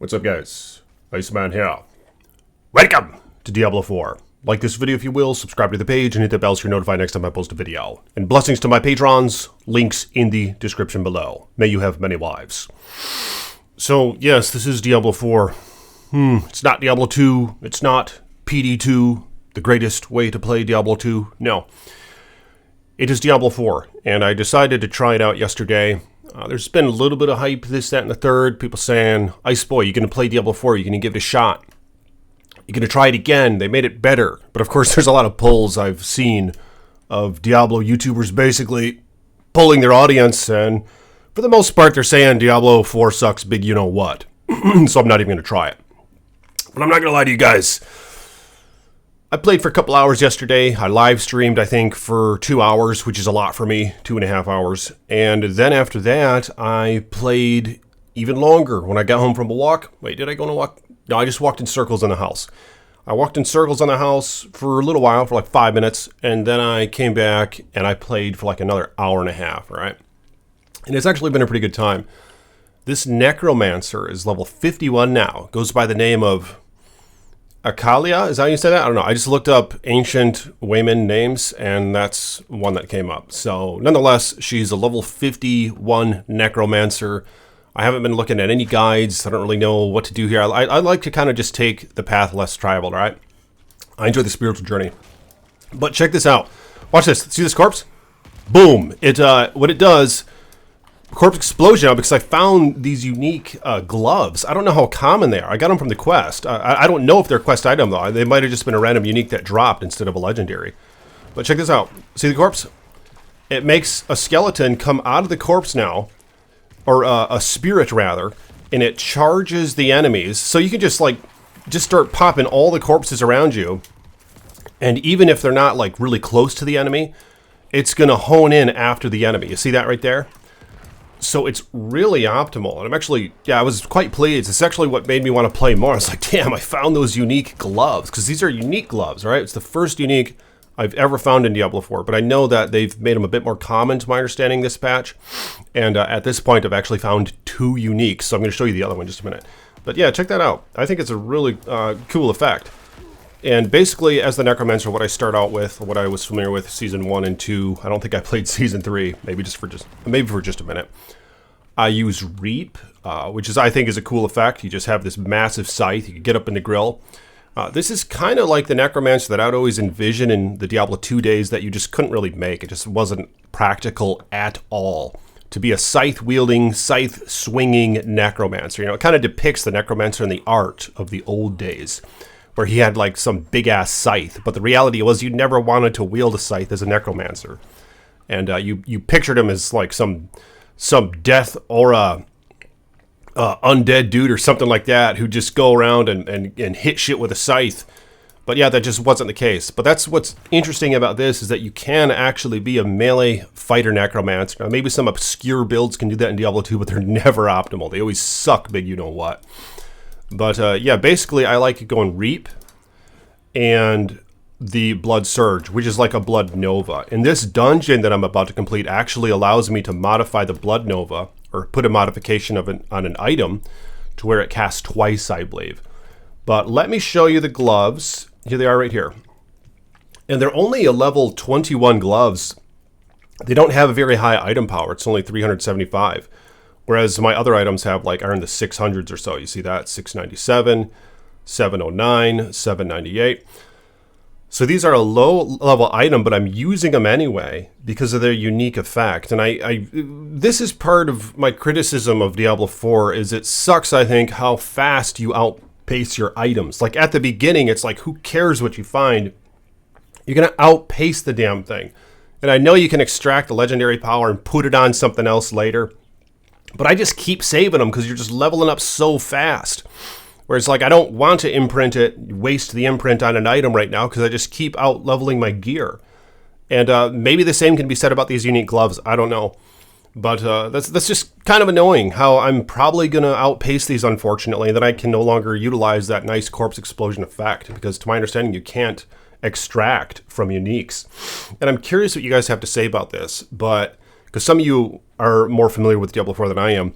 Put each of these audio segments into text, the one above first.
What's up, guys? Iceman here. Welcome to Diablo 4. Like this video if you will, subscribe to the page, and hit the bell so you're notified next time I post a video. And blessings to my patrons, links in the description below. May you have many wives. So, yes, this is Diablo 4. It's not Diablo 2. It's not PD2, the greatest way to play Diablo 2. No. It is Diablo 4, and I decided to try it out yesterday. There's been a little bit of hype, this, that, and the third. People saying, Ice Boy, you're going to play Diablo 4, you're going to give it a shot. You're going to try it again. They made it better. But of course, there's a lot of polls I've seen of Diablo YouTubers basically polling their audience, and for the most part, they're saying Diablo 4 sucks big you-know-what. So I'm not even going to try it. But I'm not going to lie to you guys. I played for a couple hours yesterday. I live streamed, I think, for 2 hours, which is a lot for me, 2.5 hours. And then after that, I played even longer when I got home from a walk. Wait, did I go on a walk? No, I just walked in circles in the house. I walked in circles on the house for a little while, for like 5 minutes, and then I came back and I played for like another hour and a half, all right? And it's actually been a pretty good time. This necromancer is level 51 now. Goes by the name of Akalia, is that how you say that? I don't know. I just looked up ancient Wayman names, and that's one that came up. So, nonetheless, she's a level 51 necromancer. I haven't been looking at any guides. I don't really know what to do here. I like to kind of just take the path less traveled, all right? I enjoy the spiritual journey. But check this out. Watch this. See this corpse? Boom. What it does, corpse explosion now, because I found these unique gloves. I don't know how common they are. I got them from the quest. I don't know if they're a quest item, though. They might have just been a random unique that dropped instead of a legendary. But check this out. See the corpse? It makes a skeleton come out of the corpse now, or a spirit, rather, and it charges the enemies. So you can just start popping all the corpses around you, and even if they're not, like, really close to the enemy, it's going to hone in after the enemy. You see that right there? So it's really optimal, and I'm actually, I was quite pleased. It's actually what made me want to play more. I was like, damn, I found those unique gloves, because these are unique gloves, right? It's the first unique I've ever found in Diablo 4, but I know that they've made them a bit more common, to my understanding, this patch, and at this point, I've actually found 2 unique, so I'm going to show you the other one in just a minute. But yeah, check that out. I think it's a really cool effect. And basically, as the Necromancer, what I start out with, what I was familiar with, Season 1 and 2, I don't think I played Season 3, maybe for just a minute. I use Reap, which is, I think, is a cool effect. You just have this massive scythe, you can get up in the grill. This is kind of like the Necromancer that I'd always envision in the Diablo 2 days that you just couldn't really make. It just wasn't practical at all to be a scythe-wielding, scythe-swinging Necromancer. You know, it kind of depicts the Necromancer in the art of the old days, where he had like some big-ass scythe, but the reality was you never wanted to wield a scythe as a Necromancer. And you pictured him as like some death aura undead dude or something like that who just go around and hit shit with a scythe. But yeah, that just wasn't the case. But that's what's interesting about this, is that you can actually be a melee fighter necromancer. Now, maybe some obscure builds can do that in Diablo 2, but they're never optimal. They always suck big you-know-what. But yeah, basically I like going Reap and the Blood Surge, which is like a Blood Nova. And this dungeon that I'm about to complete actually allows me to modify the Blood Nova, or put a modification on an item to where it casts twice, I believe. But let me show you the gloves. Here they are right here. And they're only a level 21 gloves. They don't have a very high item power. It's only 375. Whereas my other items have, like, are in the 600s or so. You see that? 697, 709, 798. So these are a low-level item, but I'm using them anyway because of their unique effect. And this is part of my criticism of Diablo 4, is it sucks, I think, how fast you outpace your items. Like, at the beginning, it's like, who cares what you find? You're going to outpace the damn thing. And I know you can extract the legendary power and put it on something else later, but I just keep saving them because you're just leveling up so fast. Whereas, like, I don't want to imprint it, waste the imprint on an item right now, because I just keep out-leveling my gear. And maybe the same can be said about these unique gloves. I don't know. But that's just kind of annoying, how I'm probably going to outpace these, unfortunately, and then I can no longer utilize that nice corpse explosion effect, because to my understanding, you can't extract from uniques. And I'm curious what you guys have to say about this, but because some of you are more familiar with Diablo 4 than I am,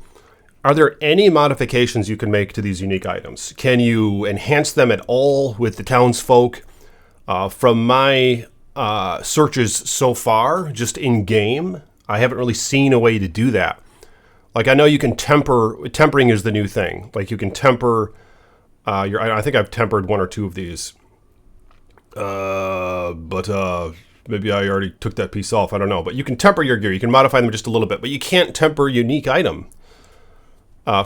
Are there any modifications you can make to these unique items? Can you enhance them at all with the townsfolk? From my searches so far, just in game, I haven't really seen a way to do that. Like, I know you can tempering is the new thing. Like, you can temper I think I've tempered one or two of these. But maybe I already took that piece off. I don't know. But you can temper your gear. You can modify them just a little bit. But you can't temper a unique item.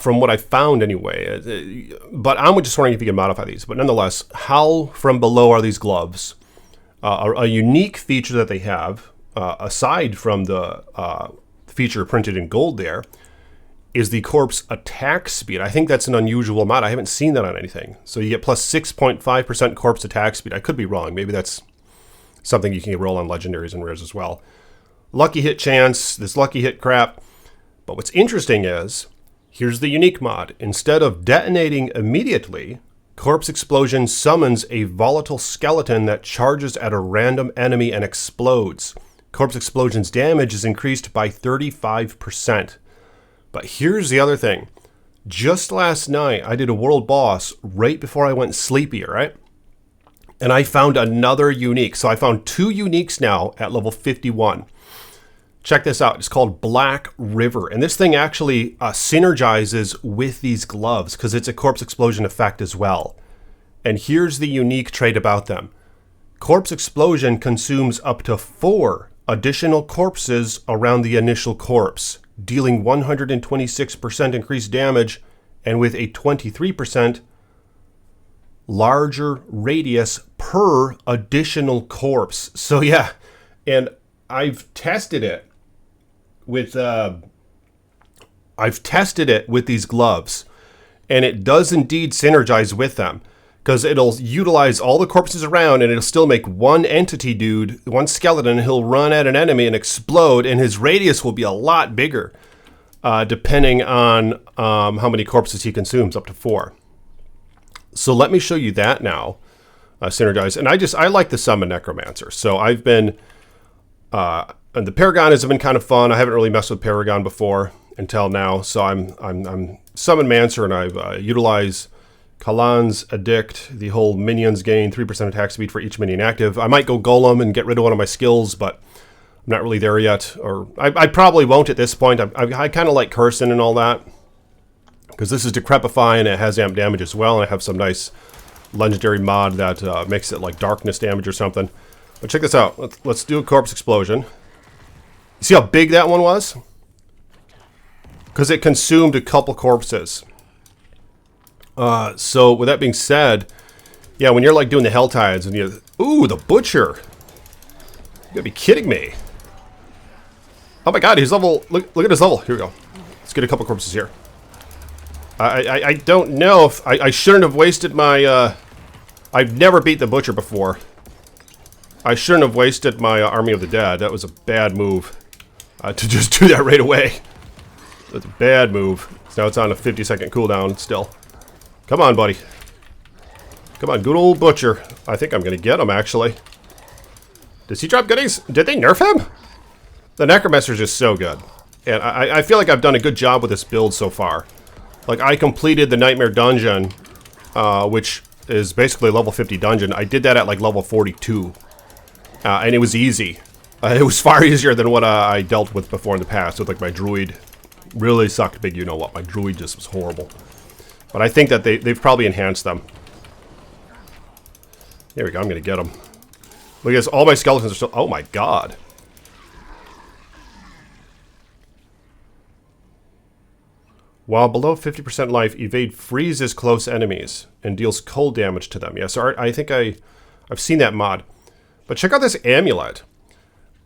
From what I found anyway. But I'm just wondering if you can modify these. But nonetheless, how from below are these gloves? A unique feature that they have, aside from the feature printed in gold there, is the corpse attack speed. I think that's an unusual mod. I haven't seen that on anything. So you get plus 6.5% corpse attack speed. I could be wrong. Maybe that's something you can roll on legendaries and rares as well. Lucky hit chance, this lucky hit crap. But what's interesting is, here's the unique mod. Instead of detonating immediately, Corpse Explosion summons a volatile skeleton that charges at a random enemy and explodes. Corpse Explosion's damage is increased by 35%. But here's the other thing. Just last night, I did a world boss right before I went sleepy, right? And I found another unique. So I found two uniques now at level 51. Check this out. It's called Black River. And this thing actually synergizes with these gloves because it's a Corpse Explosion effect as well. And here's the unique trait about them. Corpse Explosion consumes up to 4 additional corpses around the initial corpse, dealing 126% increased damage and with a 23% larger radius per additional corpse. So yeah, and I've tested it with these gloves, and it does indeed synergize with them because it'll utilize all the corpses around and it'll still make one entity dude, one skeleton. He'll run at an enemy and explode, and his radius will be a lot bigger depending on how many corpses he consumes, up to 4. So let me show you that now, synergize. And I like the summon Necromancer. So I've been and the Paragons have been kind of fun. I haven't really messed with Paragon before until now. So I'm Summon Mancer, and I've utilized Kalan's Addict. The whole minions gain 3% attack speed for each minion active. I might go Golem and get rid of one of my skills, but I'm not really there yet. Or I probably won't at this point. I kind of like Cursing and all that, because this is Decrepify and it has amp damage as well. And I have some nice legendary mod that makes it like darkness damage or something. But check this out. Let's do a Corpse Explosion. You see how big that one was? Because it consumed a couple corpses. So with that being said, yeah, when you're like doing the Hell Tides and you, ooh, the Butcher. You gotta be kidding me. Oh my god, he's level, look at his level. Here we go. Let's get a couple corpses here. I don't know if, I shouldn't have wasted my, I've never beat the Butcher before. I shouldn't have wasted my Army of the Dead. That was a bad move. To just do that right away. That's a bad move. So now it's on a 50-second cooldown still. Come on, buddy. Come on, good old Butcher. I think I'm going to get him, actually. Does he drop goodies? Did they nerf him? The Necromancer is just so good. And I feel like I've done a good job with this build so far. Like, I completed the Nightmare Dungeon, which is basically a level 50 dungeon. I did that at like level 42. And it was easy. It was far easier than what I dealt with before in the past with like my druid. Really sucked big, you know what. My druid just was horrible. But I think that they've probably enhanced them. There we go, I'm going to get them. Look at this, all my skeletons are still... Oh my god. While below 50% life, Evade freezes close enemies and deals cold damage to them. Yeah, so I think I've seen that mod. But check out this amulet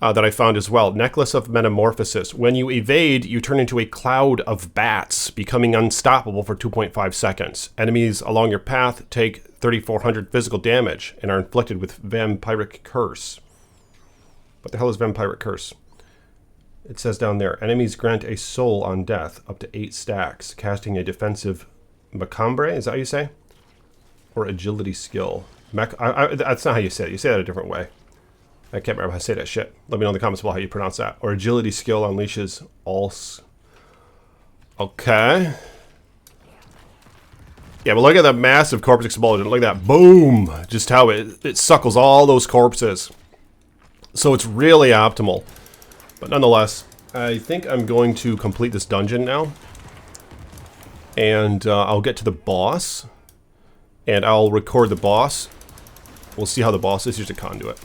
that I found as well. Necklace of Metamorphosis. When you evade, you turn into a cloud of bats, becoming unstoppable for 2.5 seconds. Enemies along your path take 3,400 physical damage and are inflicted with Vampiric Curse. What the hell is Vampiric Curse? It says down there, enemies grant a soul on death, up to 8 stacks, casting a defensive Macambre, is that how you say? Or agility skill. That's not how you say it. You say that a different way. I can't remember how to say that shit. Let me know in the comments below how you pronounce that. Or agility skill unleashes Okay. Yeah, but look at that massive corpse explosion. Look at that. Boom! Just how it suckles all those corpses. So it's really optimal. But nonetheless, I think I'm going to complete this dungeon now. And I'll get to the boss. And I'll record the boss. We'll see how the boss is. Here's a conduit.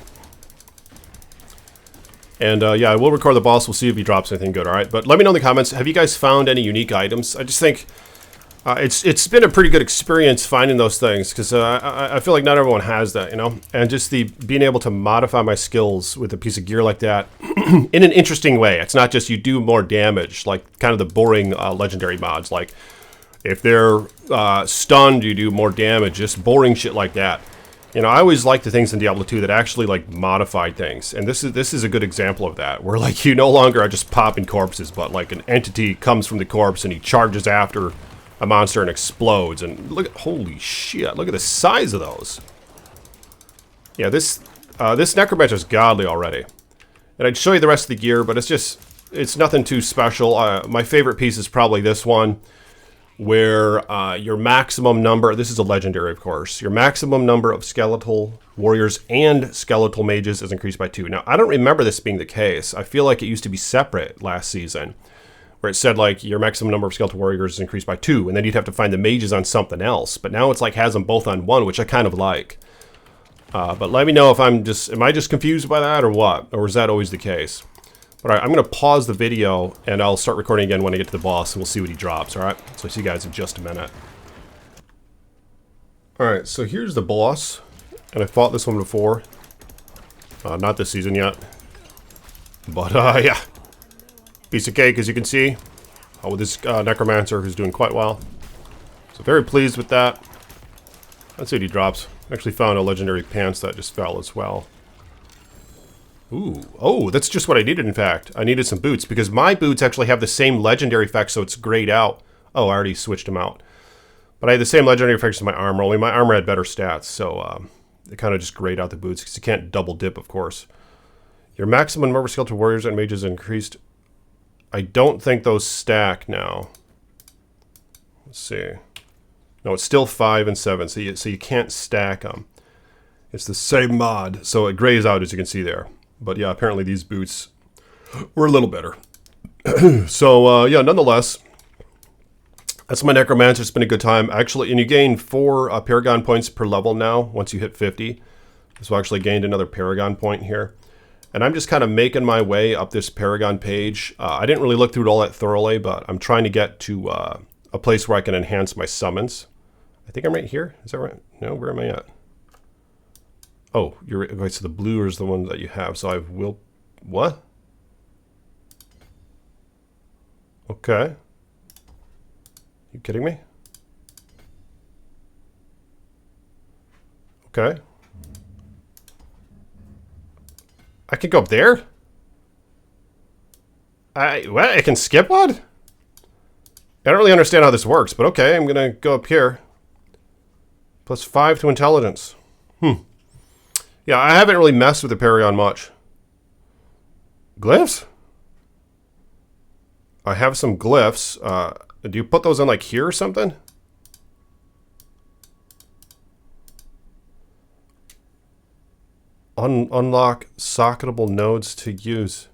And yeah, I will record the boss. We'll see if he drops anything good, alright? But let me know in the comments, have you guys found any unique items? I just think it's been a pretty good experience finding those things, because I feel like not everyone has that, you know? And just being able to modify my skills with a piece of gear like that in an interesting way. It's not just you do more damage, like kind of the boring legendary mods, like if they're stunned, you do more damage, just boring shit like that. You know, I always like the things in Diablo 2 that actually, like, modified things. And this is a good example of that, where, like, you no longer are just popping corpses, but, like, an entity comes from the corpse and he charges after a monster and explodes. And look at, holy shit, look at the size of those. Yeah, this Necromancer is godly already. And I'd show you the rest of the gear, but it's nothing too special. My favorite piece is probably this one, where your maximum number, this is a legendary of course, your maximum number of skeletal warriors and skeletal mages is increased by 2. Now, I don't remember this being the case. I feel like it used to be separate last season, where it said like your maximum number of skeletal warriors is increased by 2, and then you'd have to find the mages on something else. But now it's like has them both on 1, which I kind of like. But let me know if am I just confused by that or what? Or is that always the case? Alright, I'm going to pause the video, and I'll start recording again when I get to the boss, and we'll see what he drops, alright? So I'll see you guys in just a minute. Alright, so here's the boss, and I fought this one before. Not this season yet. But, yeah. Piece of cake, as you can see. With this Necromancer, who's doing quite well. So very pleased with that. Let's see what he drops. Actually found a legendary pants that just fell as well. Ooh, oh, that's just what I needed, in fact. I needed some boots, because my boots actually have the same legendary effect, so it's grayed out. Oh, I already switched them out. But I had the same legendary effects as my armor, only my armor had better stats, so it kind of just grayed out the boots, because you can't double dip, of course. Your maximum number of skeletal warriors and mages increased. I don't think those stack now. Let's see. No, it's still 5 and 7, so you can't stack them. It's the same mod, so it grays out, as you can see there. But yeah, apparently these boots were a little better. So, yeah, nonetheless, that's my Necromancer. It's been a good time. Actually, and you gain 4 Paragon points per level now, once you hit 50. So I actually gained another Paragon point here. And I'm just kind of making my way up this Paragon page. I didn't really look through it all that thoroughly, but I'm trying to get to a place where I can enhance my summons. I think I'm right here. Is that right? No, where am I at? Oh, you're right. So the blue is the one that you have. So I will... What? Okay. You kidding me? Okay. I can go up there? What? I can skip one? I don't really understand how this works, but okay, I'm gonna go up here. +5 to intelligence. Yeah, I haven't really messed with the Paragon much. Glyphs? I have some glyphs. Do you put those in like here or something? Unlock socketable nodes to use.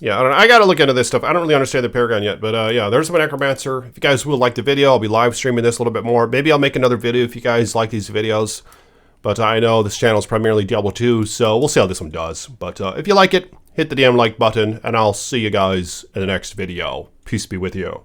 Yeah, I don't know. I gotta look into this stuff. I don't really understand the Paragon yet, but yeah, there's my Necromancer. If you guys will like the video, I'll be live streaming this a little bit more. Maybe I'll make another video if you guys like these videos. But I know this channel is primarily Diablo 2, so we'll see how this one does. But if you like it, hit the damn like button, and I'll see you guys in the next video. Peace be with you.